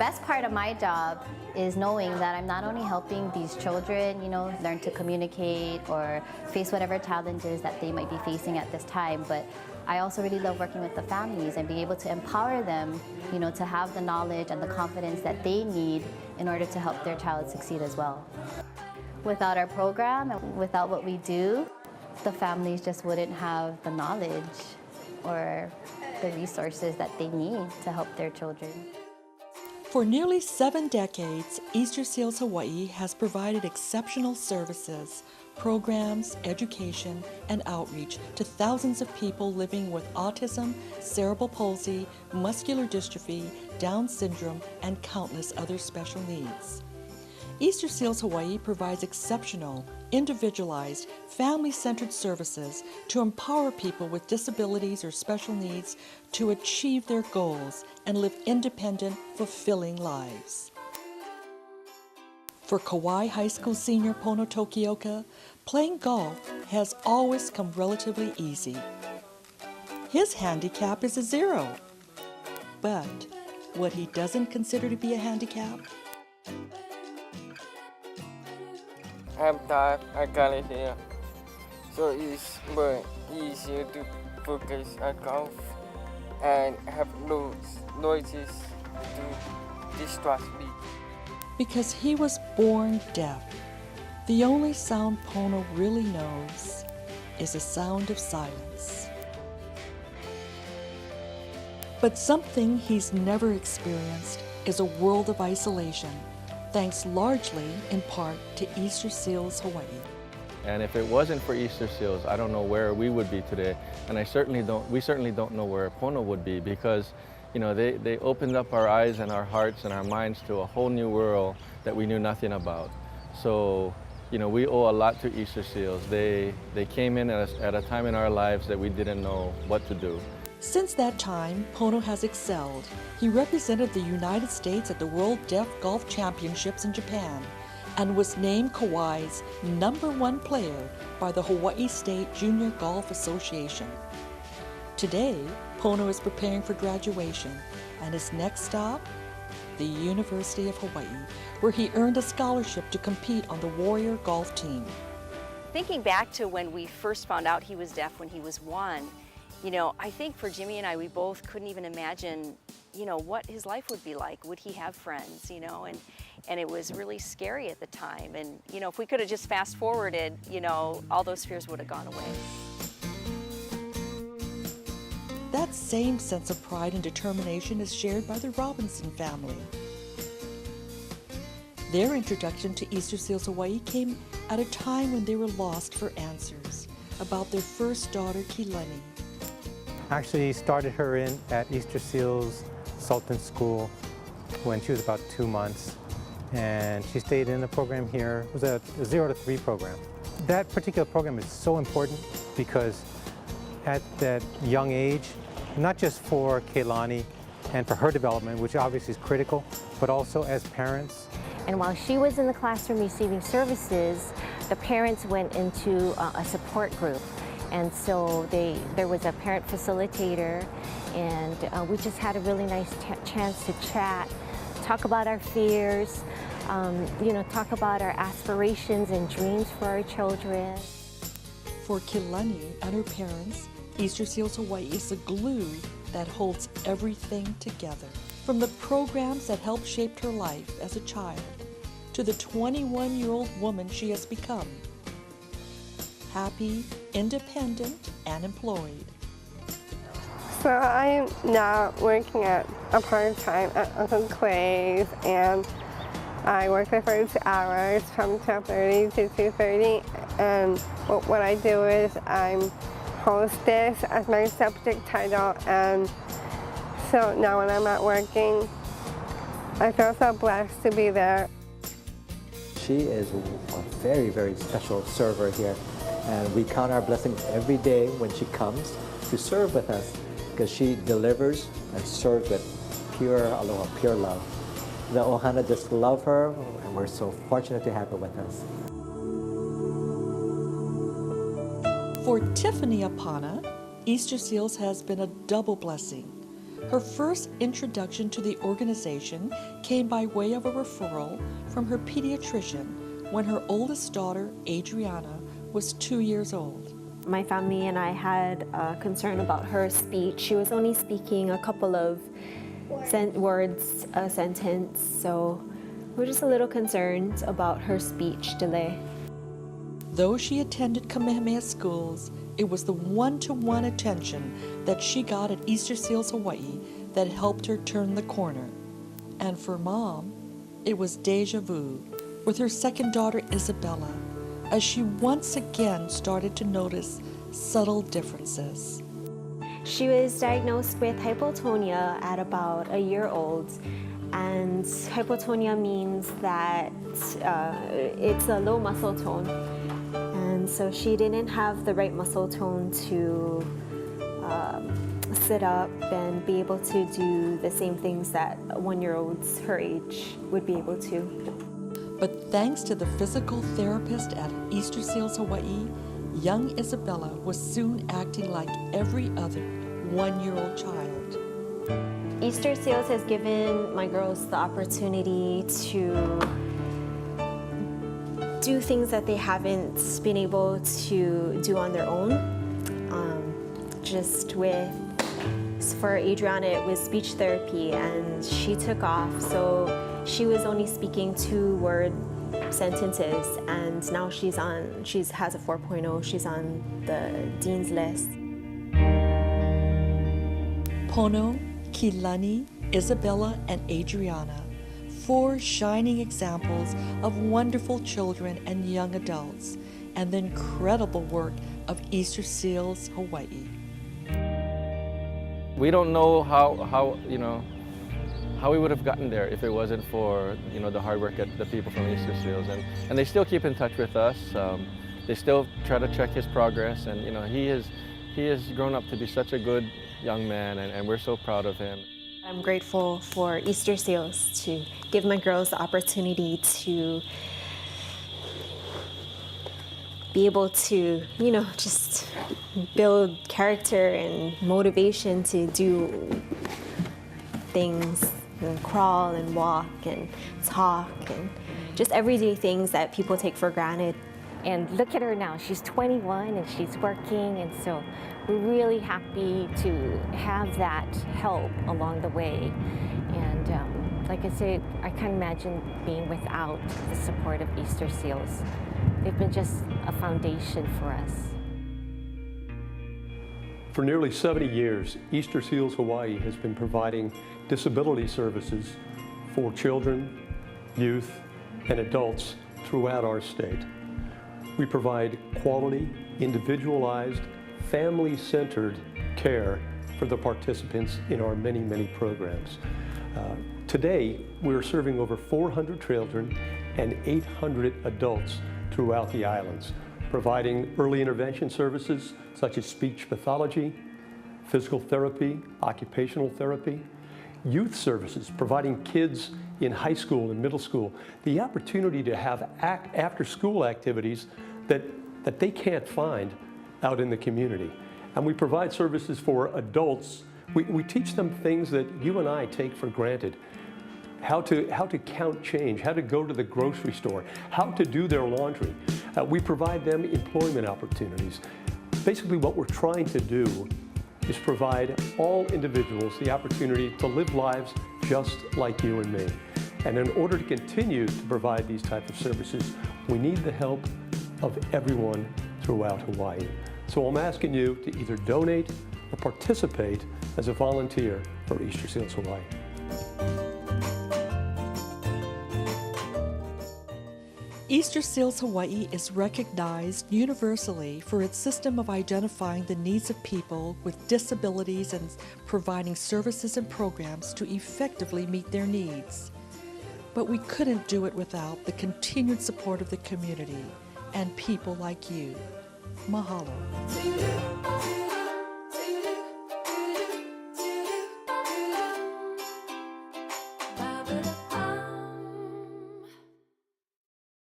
best part of my job is knowing that I'm not only helping these children, learn to communicate or face whatever challenges that they might be facing at this time, but I also really love working with the families and being able to empower them, to have the knowledge and the confidence that they need in order to help their child succeed as well. Without our program and without what we do, the families just wouldn't have the knowledge or the resources that they need to help their children. For nearly 7 decades, Easter Seals Hawaii has provided exceptional services, programs, education, and outreach to thousands of people living with autism, cerebral palsy, muscular dystrophy, Down syndrome, and countless other special needs. Easter Seals Hawaii provides exceptional, individualized, family-centered services to empower people with disabilities or special needs to achieve their goals and live independent, fulfilling lives. For Kauai High School senior Pono Tokioka, playing golf has always come relatively easy. His handicap is a 0. But what he doesn't consider to be a handicap? I'm tired, I can't hear. So it's more easier to focus at golf and have noises to distract me. Because he was born deaf. The only sound Pono really knows is the sound of silence. But something he's never experienced is a world of isolation, thanks largely in part to Easter Seals Hawaii. And if it wasn't for Easter Seals, I don't know where we would be today. And we certainly don't know where Pono would be, because they opened up our eyes and our hearts and our minds to a whole new world that we knew nothing about. So, we owe a lot to Easter Seals. They came in at a time in our lives that we didn't know what to do. Since that time, Pono has excelled. He represented the United States at the World Deaf Golf Championships in Japan and was named Kauai's #1 player by the Hawaii State Junior Golf Association. Today, Pono is preparing for graduation, and his next stop, the University of Hawaii, where he earned a scholarship to compete on the Warrior golf team. Thinking back to when we first found out he was deaf when he was 1, I think for Jimmy and I, we both couldn't even imagine, what his life would be like. Would he have friends, and it was really scary at the time. And, if we could have just fast forwarded, all those fears would have gone away. That same sense of pride and determination is shared by the Robinson family. Their introduction to Easter Seals Hawaii came at a time when they were lost for answers about their first daughter, Kilani. Actually started her in at Easter Seals Sultan School when she was about 2 months, and she stayed in the program here. It was a 0 to 3 program. That particular program is so important because at that young age, not just for Keilani and for her development, which obviously is critical, but also as parents. And while she was in the classroom receiving services, the parents went into a support group. And so there was a parent facilitator, and we just had a really nice chance to chat, talk about our fears, talk about our aspirations and dreams for our children. For Kilani and her parents, Easter Seals Hawaii is the glue that holds everything together. From the programs that helped shape her life as a child to the 21-year-old woman she has become. Happy, independent, and employed. So I'm now working at a part-time at Uncle Clay's, and I work there for 2 hours from 12:30 to 2:30. And what I do is I'm hostess as my subject title, and so now when I'm not working, I feel so blessed to be there. She is a very, very special server here. And we count our blessings every day when she comes to serve with us, because she delivers and serves with pure aloha, pure love. The ohana just love her, and we're so fortunate to have her with us. For Tiffany Apana, Easter Seals has been a double blessing. Her first introduction to the organization came by way of a referral from her pediatrician when her oldest daughter, Adriana, was 2 years old. My family and I had a concern about her speech. She was only speaking a couple of words a sentence, so we're just a little concerned about her speech delay. Though she attended Kamehameha schools, it was the one-to-one attention that she got at Easter Seals Hawaii that helped her turn the corner. And for Mom, it was deja vu with her second daughter, Isabella, as she once again started to notice subtle differences. She was diagnosed with hypotonia at about a year old, and hypotonia means that it's a low muscle tone. And so she didn't have the right muscle tone to sit up and be able to do the same things that 1-year-olds her age would be able to. But thanks to the physical therapist at Easter Seals Hawaii, young Isabella was soon acting like every other 1-year-old child. Easter Seals has given my girls the opportunity to do things that they haven't been able to do on their own. For Adriana, it was speech therapy, and she took off, so she was only speaking 2-word sentences, and now she has a 4.0. She's on the Dean's List. Pono, Kilani, Isabella, and Adriana, 4 shining examples of wonderful children and young adults, and the incredible work of Easter Seals Hawaii. We don't know how we would have gotten there if it wasn't for the hard work of the people from Easter Seals, and they still keep in touch with us. They still try to check his progress, and he has grown up to be such a good young man, and we're so proud of him. I'm grateful for Easter Seals to give my girls the opportunity to be able to, just build character and motivation to do things and crawl and walk and talk and just everyday things that people take for granted. And look at her now, she's 21 and she's working, and so we're really happy to have that help along the way. And like I say, I can't imagine being without the support of Easter Seals. They've been just a foundation for us. For nearly 70 years, Easter Seals Hawaii has been providing disability services for children, youth, and adults throughout our state. We provide quality, individualized, family-centered care for the participants in our many, many programs. Today, we're serving over 400 children and 800 adults throughout the islands, providing early intervention services such as speech pathology, physical therapy, occupational therapy, youth services, providing kids in high school and middle school the opportunity to have after-school activities that they can't find out in the community. And we provide services for adults. We teach them things that you and I take for granted. How to count change, how to go to the grocery store, how to do their laundry. We provide them employment opportunities. Basically, what we're trying to do is provide all individuals the opportunity to live lives just like you and me. And in order to continue to provide these types of services, we need the help of everyone throughout Hawaii. So I'm asking you to either donate or participate as a volunteer for Easter Seals Hawaii. Easter Seals Hawaii is recognized universally for its system of identifying the needs of people with disabilities and providing services and programs to effectively meet their needs. But we couldn't do it without the continued support of the community and people like you. Mahalo.